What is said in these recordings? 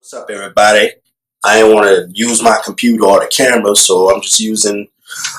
What's up, everybody? I didn't want to use my computer or the camera, so I'm just using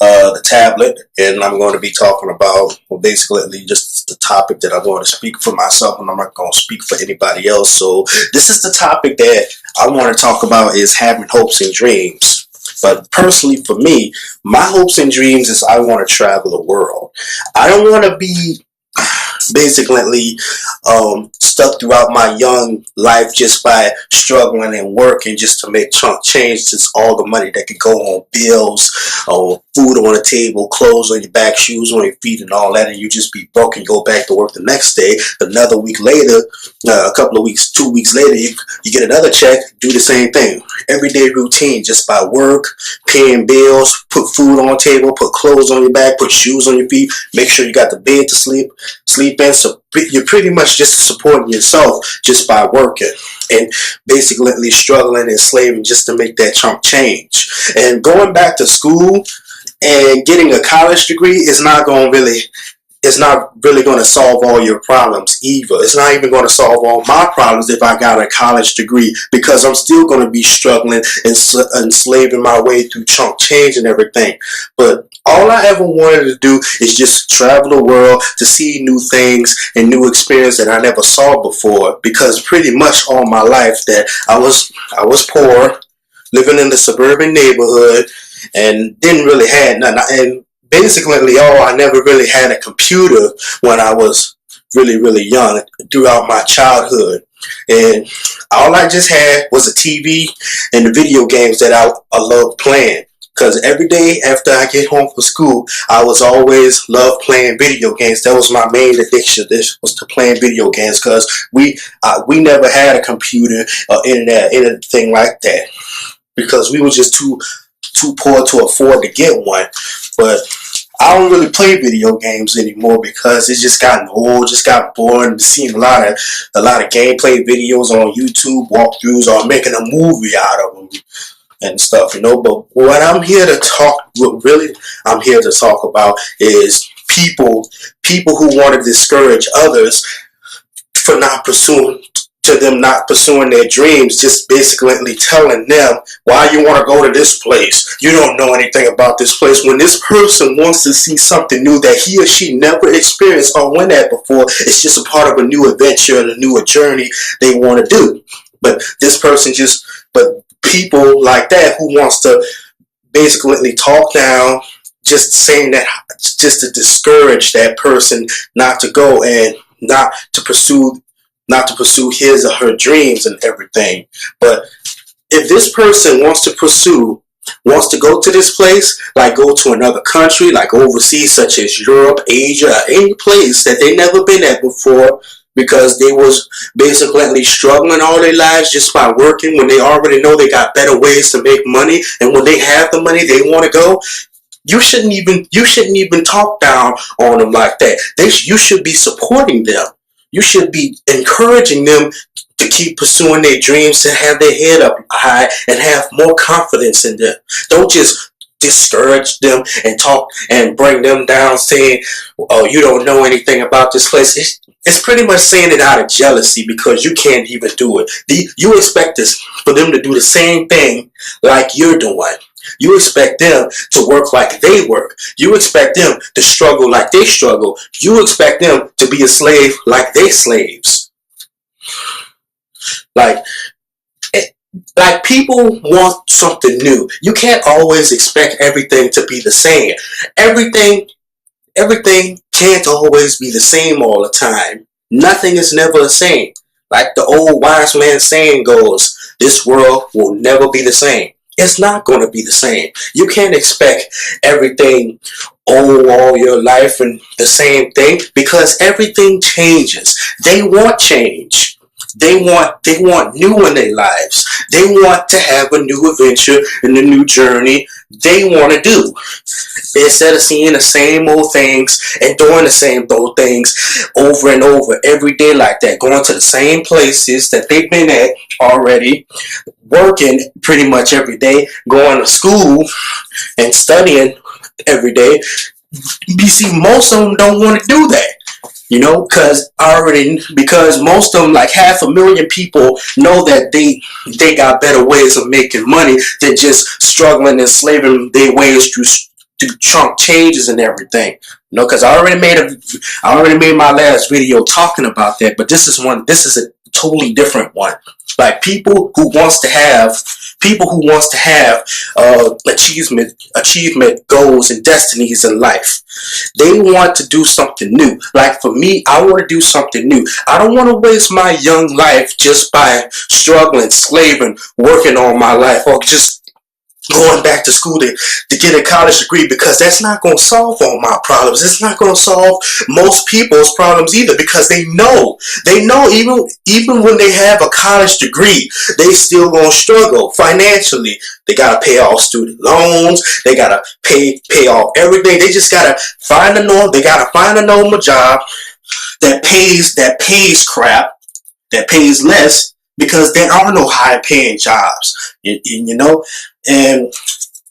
the tablet, and I'm going to be talking about, well, basically just the topic that I'm going to speak for myself, and I'm not going to speak for anybody else. So this is the topic that I want to talk about is having hopes and dreams. But personally, for me, my hopes and dreams is I want to travel the world. I don't want to be basically stuck throughout my young life just by struggling and working just to make chunk change. Just all the money that could go on bills, food on the table, clothes on your back, shoes on your feet, and all that, and you just be broke and go back to work the next day. Another week later, a couple of weeks, 2 weeks later, you get another check, do the same thing. Everyday routine just by work, paying bills, put food on the table, put clothes on your back, put shoes on your feet, make sure you got the bed to sleep in. So you're pretty much just supporting yourself just by working and basically struggling and slaving just to make that chunk change. And going back to school and getting a college degree is not going to really, it's not really going to solve all your problems either. It's not even going to solve all my problems if I got a college degree, because I'm still going to be struggling and slaving my way through chunk change and everything. But all I ever wanted to do is just travel the world to see new things and new experience that I never saw before, because pretty much all my life that I was poor, living in the suburban neighborhood, and didn't really have nothing. And basically, I never really had a computer when I was really young throughout my childhood. And all I just had was a TV and the video games that I loved playing. Because every day after I get home from school, I was always loved playing video games. That was my main addiction. This was to playing video games, because we never had a computer or internet, anything like that, because we were just too poor to afford to get one. But I don't really play video games anymore because it's just gotten old, just got boring. Seeing a lot of gameplay videos on YouTube, walkthroughs, or making a movie out of them and stuff, But what I'm here to talk about is people who want to discourage others for not pursuing their dreams, just basically telling them why you want to go to this place. You don't know anything about this place. When this person wants to see something new that he or she never experienced or went at before, it's just a part of a new adventure and a new journey they want to do. But people like that who wants to basically talk down, just saying that, just to discourage that person not to go and not to pursue his or her dreams and everything. But if this person wants to go to this place, like go to another country, like overseas, such as Europe, Asia, any place that they never been at before, because they was basically struggling all their lives just by working, when they already know they got better ways to make money, and when they have the money they want to go, you shouldn't even talk down on them like that. You should be supporting them. You should be encouraging them to keep pursuing their dreams, to have their head up high and have more confidence in them. Don't just discourage them and talk and bring them down, saying, "Oh, you don't know anything about this place." It's pretty much saying it out of jealousy, because you can't even do it. You expect for them to do the same thing like you're doing. You expect them to work like they work. You expect them to struggle like they struggle. You expect them to be a slave like they slaves. Like people want something new. You can't always expect everything to be the same. Everything can't always be the same all the time. Nothing is never the same. Like the old wise man saying goes, this world will never be the same. It's not going to be the same. You can't expect everything all your life and the same thing, because everything changes. They want change. They want new in their lives. They want to have a new adventure and a new journey they want to do. Instead of seeing the same old things and doing the same old things over and over every day like that, going to the same places that they've been at already, working pretty much every day, going to school and studying every day. You see, most of them don't want to do that. because most of them, like 500,000 people, know that they got better ways of making money than just struggling and slaving their ways through Trump changes and everything. Because I already made my last video talking about that, but this is a totally different one. Like people who wants to have achievement goals and destinies in life. They want to do something new. Like for me, I want to do something new. I don't want to waste my young life just by struggling, slaving, working all my life, or just going back to school to get a college degree, because that's not going to solve all my problems. It's not going to solve most people's problems either, because they know even when they have a college degree, they still going to struggle financially. They got to pay off student loans. They got to pay off everything. They just got to find a normal job that pays crap, that pays less, because there are no high paying jobs, and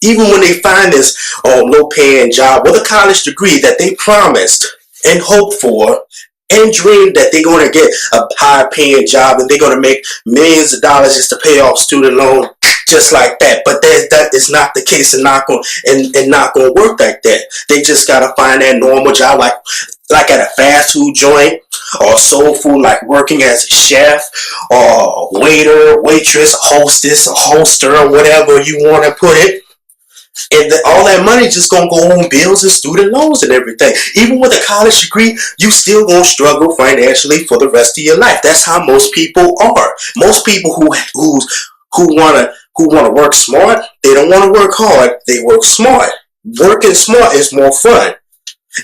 even when they find this low paying job with a college degree that they promised and hoped for and dreamed that they're going to get a high paying job and they're going to make millions of dollars just to pay off student loan, just like that. But that is not the case, and not going to work like that. They just got to find that normal job, like at a fast food joint, or soul food, like working as a chef, or a waiter, waitress, a hostess, a hoster, or whatever you want to put it. And all that money just gonna go on bills and student loans and everything. Even with a college degree, you still gonna struggle financially for the rest of your life. That's how most people are. Most people who wanna work smart, they don't wanna work hard. They work smart. Working smart is more fun.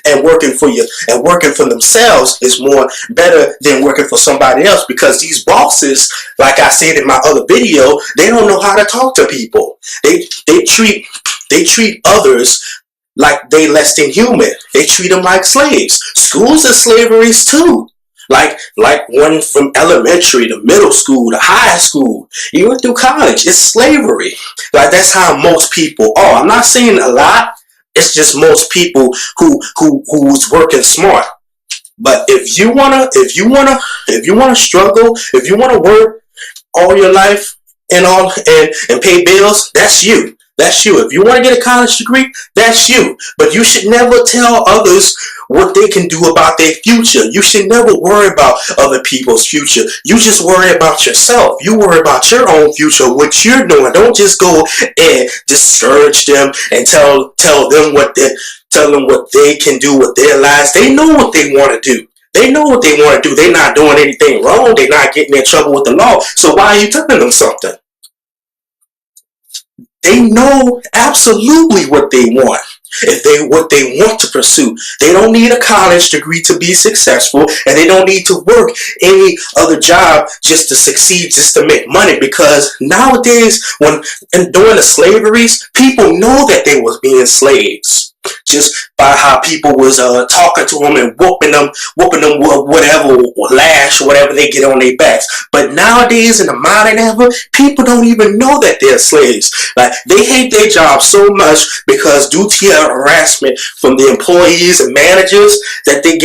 And working for themselves is more better than working for somebody else, because these bosses, like I said in my other video, they don't know how to talk to people. They treat others like they less than human. They treat them like slaves. Schools are slaveries too. Like one from elementary to middle school to high school, even through college, it's slavery. Like that's how most people are. I'm not saying a lot. It's just most people who's working smart. But if you wanna struggle, if you wanna work all your life and pay bills, that's you. That's you. If you want to get a college degree, that's you. But you should never tell others what they can do about their future. You should never worry about other people's future. You just worry about yourself. You worry about your own future, what you're doing. Don't just go and discourage them and tell them what they can do with their lives. They know what they want to do. They know what they want to do. They're not doing anything wrong. They're not getting in trouble with the law. So why are you telling them something? They know absolutely what they want. What they want to pursue. They don't need a college degree to be successful, and they don't need to work any other job just to succeed, just to make money. Because nowadays, during the slaveries, people know that they was being slaves just by how people was talking to them and whooping them whatever, lash, whatever they get on their backs. But nowadays, in the modern era, people don't even know that they're slaves. Like, they hate their job so much because due to harassment from the employees and managers that they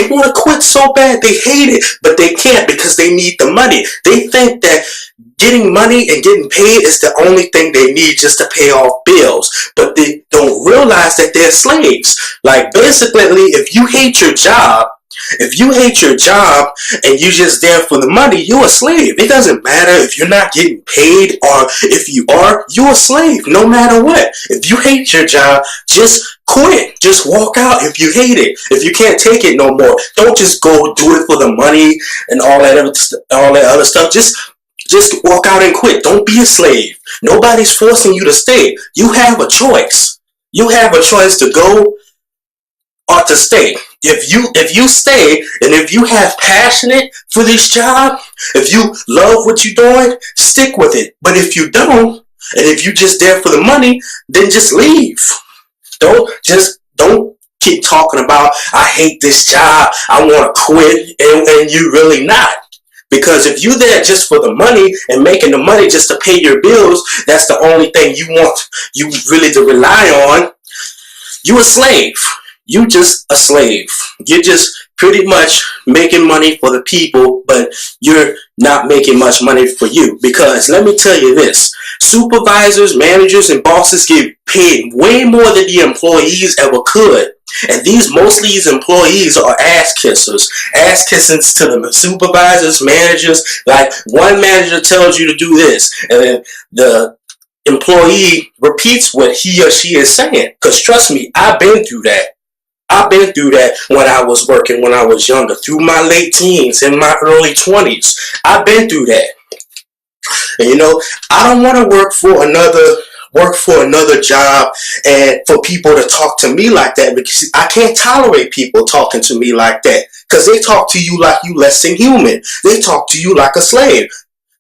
want to quit so bad. They hate it, but they can't because they need the money. They think that getting money and getting paid is the only thing they need just to pay off bills. But they don't realize that they're slaves. Like, basically, if you hate your job and you're just there for the money, you're a slave. It doesn't matter if you're not getting paid or if you are, you're a slave no matter what. If you hate your job, just quit. Just walk out if you hate it. If you can't take it no more, don't just go do it for the money and all that other stuff. Just walk out and quit. Don't be a slave. Nobody's forcing you to stay. You have a choice. You have a choice to go or to stay. If you stay and if you have passionate for this job, if you love what you're doing, stick with it. But if you don't, and if you're just there for the money, then just leave. Don't keep talking about, I hate this job, I want to quit, and you're really not. Because if you're there just for the money and making the money just to pay your bills, that's the only thing you really to rely on, you're a slave. You just a slave. You're just pretty much making money for the people, but you're not making much money for you. Because let me tell you this, supervisors, managers, and bosses get paid way more than the employees ever could. And these employees are ass kissers. Ass kissings to the supervisors, managers. Like, one manager tells you to do this, and then the employee repeats what he or she is saying. Because trust me, I've been through that. I've been through that when I was working, when I was younger, through my late teens, in my early 20s. I've been through that. And I don't want to work for another job and for people to talk to me like that, because I can't tolerate people talking to me like that, because they talk to you like you less than human. They talk to you like a slave.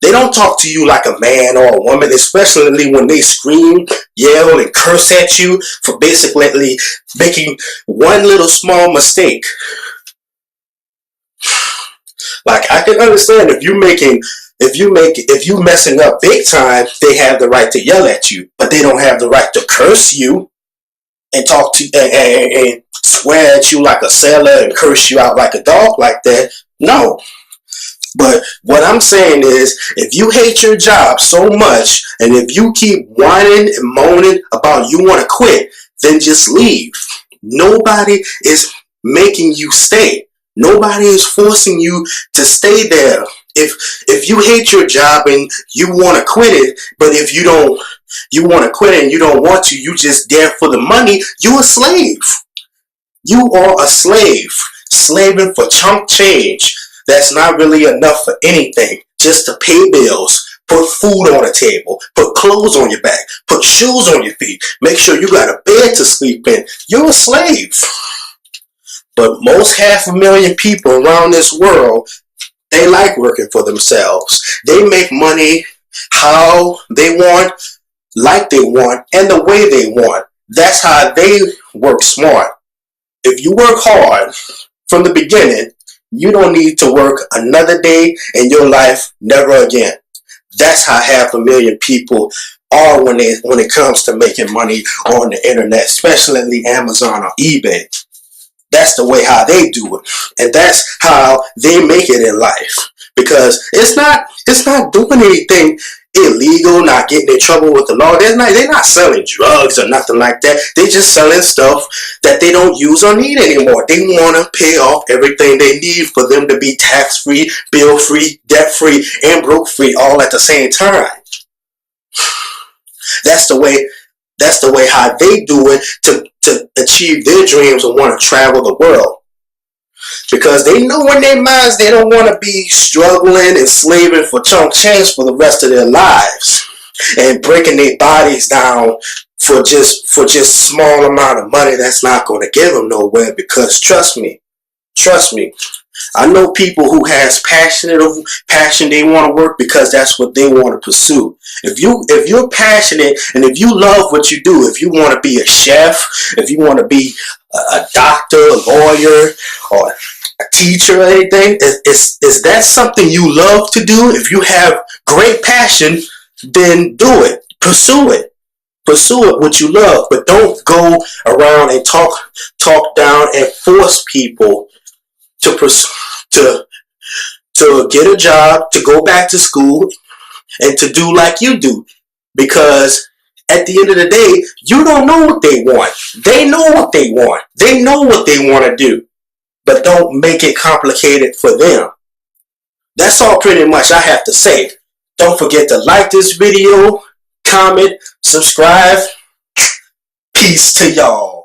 They don't talk to you like a man or a woman, especially when they scream, yell, and curse at you for basically making one little small mistake. Like, I can understand if you messing up big time, they have the right to yell at you, but they don't have the right to curse you and talk to and swear at you like a sailor and curse you out like a dog like that. No. But what I'm saying is, if you hate your job so much, and if you keep whining and moaning about you want to quit, then just leave. Nobody is making you stay. Nobody is forcing you to stay there. If you hate your job and you want to quit it, but if you want to quit it and you don't want to, you just there for the money, you're a slave. You are a slave, slaving for chunk change. That's not really enough for anything, just to pay bills, put food on the table, put clothes on your back, put shoes on your feet, make sure you got a bed to sleep in. You're a slave. But most 500,000 people around this world, they like working for themselves. They make money how they want, like they want, and the way they want. That's how they work smart. If you work hard from the beginning, you don't need to work another day in your life, never again. That's how 500,000 people are when it comes to making money on the internet, especially Amazon or eBay. That's the way how they do it, and that's how they make it in life. Because it's not doing anything illegal, not getting in trouble with the law. They're not selling drugs or nothing like that. They're just selling stuff that they don't use or need anymore. They want to pay off everything they need for them to be tax-free, bill-free, debt-free, and broke-free all at the same time. That's the way how they do it to achieve their dreams and want to travel the world. Because they know in their minds they don't want to be struggling and slaving for chunk change for the rest of their lives and breaking their bodies down for just small amount of money that's not going to get them nowhere. Because trust me, I know people who has passion they want to work because that's what they want to pursue. If you're passionate and if you love what you do, if you want to be a chef, if you want to be a doctor, a lawyer, or a teacher or anything, is that something you love to do? If you have great passion, then do it. Pursue it what you love, but don't go around and talk down and force people to get a job, to go back to school, and to do like you do. Because at the end of the day, you don't know what they want. They know what they want. They know what they want to do. But don't make it complicated for them. That's all pretty much I have to say. Don't forget to like this video, comment, subscribe. Peace to y'all.